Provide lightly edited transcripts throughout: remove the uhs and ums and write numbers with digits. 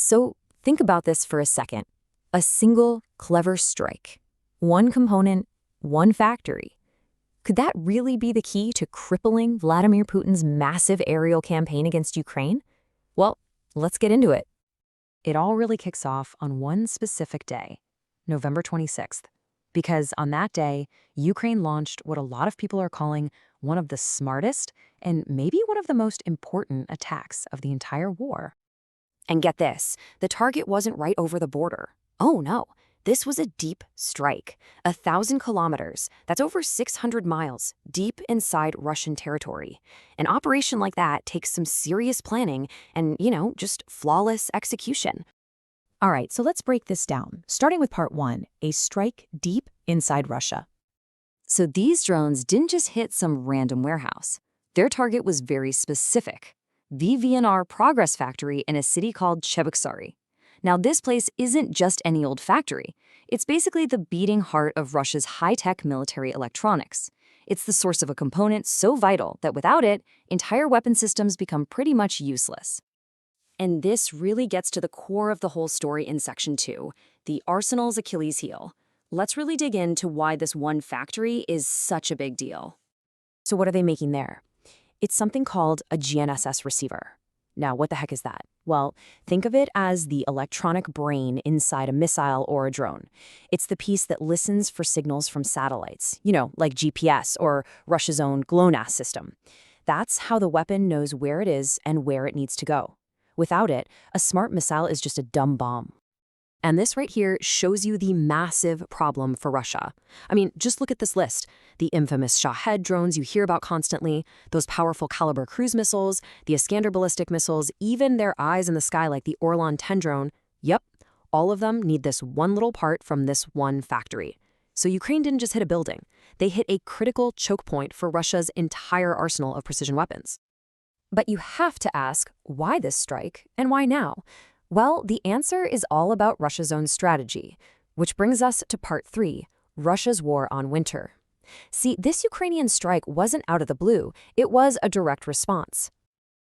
So think about this for a second. A single, clever strike. One component, one factory. Could that really be the key to crippling Vladimir Putin's massive aerial campaign against Ukraine? Well, let's get into it. It all really kicks off on one specific day, November 26th, because on that day, Ukraine launched what a lot of people are calling one of the smartest and maybe one of the most important attacks of the entire war. And get this, the target wasn't right over the border. Oh no, this was a deep strike, 1,000 kilometers, that's over 600 miles, deep inside Russian territory. An operation like that takes some serious planning and, just flawless execution. All right, so let's break this down, starting with part one, a strike deep inside Russia. So these drones didn't just hit some random warehouse. Their target was very specific. The VNIIR Progress factory in a city called Cheboksary. Now, this place isn't just any old factory. It's basically the beating heart of Russia's high-tech military electronics. It's the source of a component so vital that without it, entire weapon systems become pretty much useless. And this really gets to the core of the whole story in Section 2, the arsenal's Achilles heel. Let's really dig into why this one factory is such a big deal. So what are they making there? It's something called a GNSS receiver. Now, what the heck is that? Well, think of it as the electronic brain inside a missile or a drone. It's the piece that listens for signals from satellites, like GPS or Russia's own GLONASS system. That's how the weapon knows where it is and where it needs to go. Without it, a smart missile is just a dumb bomb. And this right here shows you the massive problem for Russia. I mean, just look at this list. The infamous Shahed drones you hear about constantly, those powerful Kalibr cruise missiles, the Iskander ballistic missiles, even their eyes in the sky like the Orlan-10 drone. Yep, all of them need this one little part from this one factory. So Ukraine didn't just hit a building. They hit a critical choke point for Russia's entire arsenal of precision weapons. But you have to ask, why this strike and why now? Well, the answer is all about Russia's own strategy, which brings us to part 3, Russia's war on winter. See, this Ukrainian strike wasn't out of the blue, it was a direct response.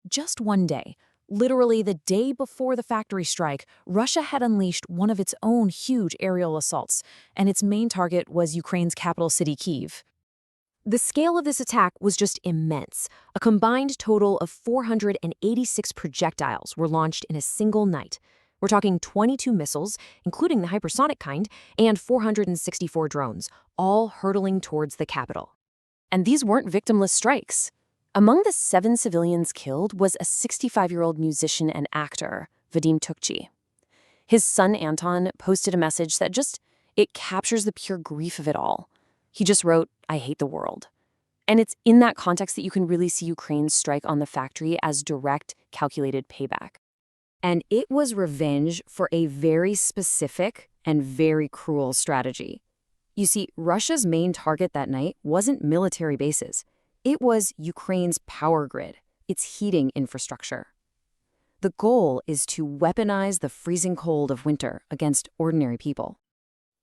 Just one day, literally the day before the factory strike, Russia had unleashed one of its own huge aerial assaults, and its main target was Ukraine's capital city, Kyiv. The scale of this attack was just immense. A combined total of 486 projectiles were launched in a single night. We're talking 22 missiles, including the hypersonic kind, and 464 drones, all hurtling towards the capital. And these weren't victimless strikes. Among the 7 civilians killed was a 65-year-old musician and actor, Vadim Tukchi. His son Anton posted a message that it captures the pure grief of it all. He just wrote, "I hate the world." And it's in that context that you can really see Ukraine's strike on the factory as direct, calculated payback. And it was revenge for a very specific and very cruel strategy. You see, Russia's main target that night wasn't military bases. It was Ukraine's power grid, its heating infrastructure. The goal is to weaponize the freezing cold of winter against ordinary people.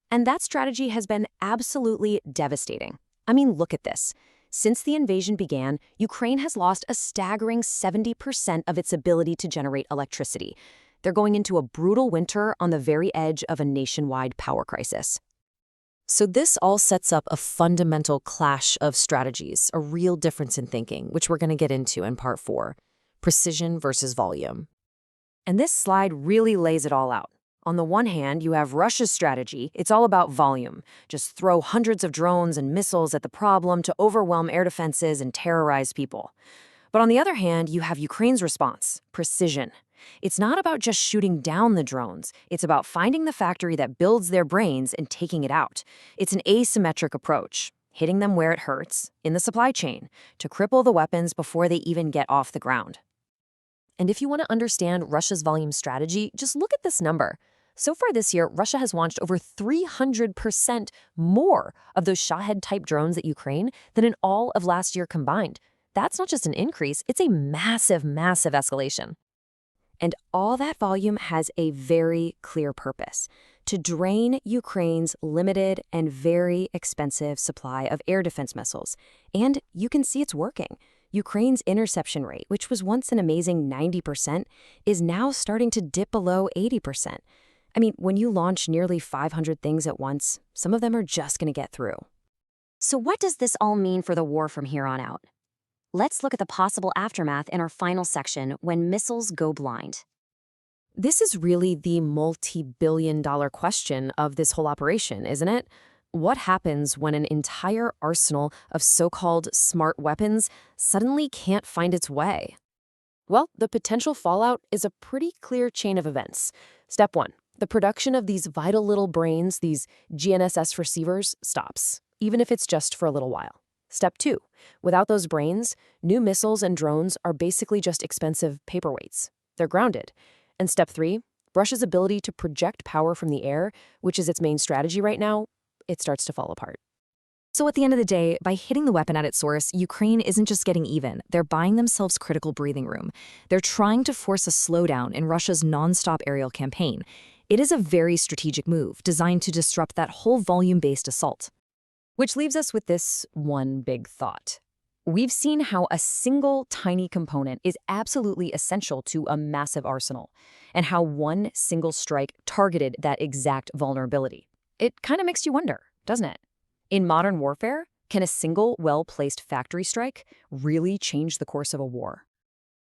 And that strategy has been absolutely devastating. I mean, look at this. Since the invasion began, Ukraine has lost a staggering 70% of its ability to generate electricity. They're going into a brutal winter on the very edge of a nationwide power crisis. So this all sets up a fundamental clash of strategies, a real difference in thinking, which we're going to get into in part 4, precision versus volume. And this slide really lays it all out. On the one hand, you have Russia's strategy. It's all about volume. Just throw hundreds of drones and missiles at the problem to overwhelm air defenses and terrorize people. But on the other hand, you have Ukraine's response, precision. It's not about just shooting down the drones. It's about finding the factory that builds their brains and taking it out. It's an asymmetric approach, hitting them where it hurts, in the supply chain, to cripple the weapons before they even get off the ground. And if you want to understand Russia's volume strategy, just look at this number. So far this year, Russia has launched over 300% more of those Shahed-type drones at Ukraine than in all of last year combined. That's not just an increase, it's a massive, massive escalation. And all that volume has a very clear purpose: to drain Ukraine's limited and very expensive supply of air defense missiles. And you can see it's working. Ukraine's interception rate, which was once an amazing 90%, is now starting to dip below 80%. I mean, when you launch nearly 500 things at once, some of them are just going to get through. So what does this all mean for the war from here on out? Let's look at the possible aftermath in our final section, when missiles go blind. This is really the multi-billion-dollar question of this whole operation, isn't it? What happens when an entire arsenal of so-called smart weapons suddenly can't find its way? Well, the potential fallout is a pretty clear chain of events. Step 1. The production of these vital little brains, these GNSS receivers, stops, even if it's just for a little while. Step 2. Without those brains, new missiles and drones are basically just expensive paperweights. They're grounded. And step 3, Russia's ability to project power from the air, which is its main strategy right now, it starts to fall apart. So at the end of the day, by hitting the weapon at its source, Ukraine isn't just getting even. They're buying themselves critical breathing room. They're trying to force a slowdown in Russia's non-stop aerial campaign. It is a very strategic move, designed to disrupt that whole volume-based assault. Which leaves us with this one big thought. We've seen how a single tiny component is absolutely essential to a massive arsenal, and how one single strike targeted that exact vulnerability. It kind of makes you wonder, doesn't it? In modern warfare, can a single well-placed factory strike really change the course of a war?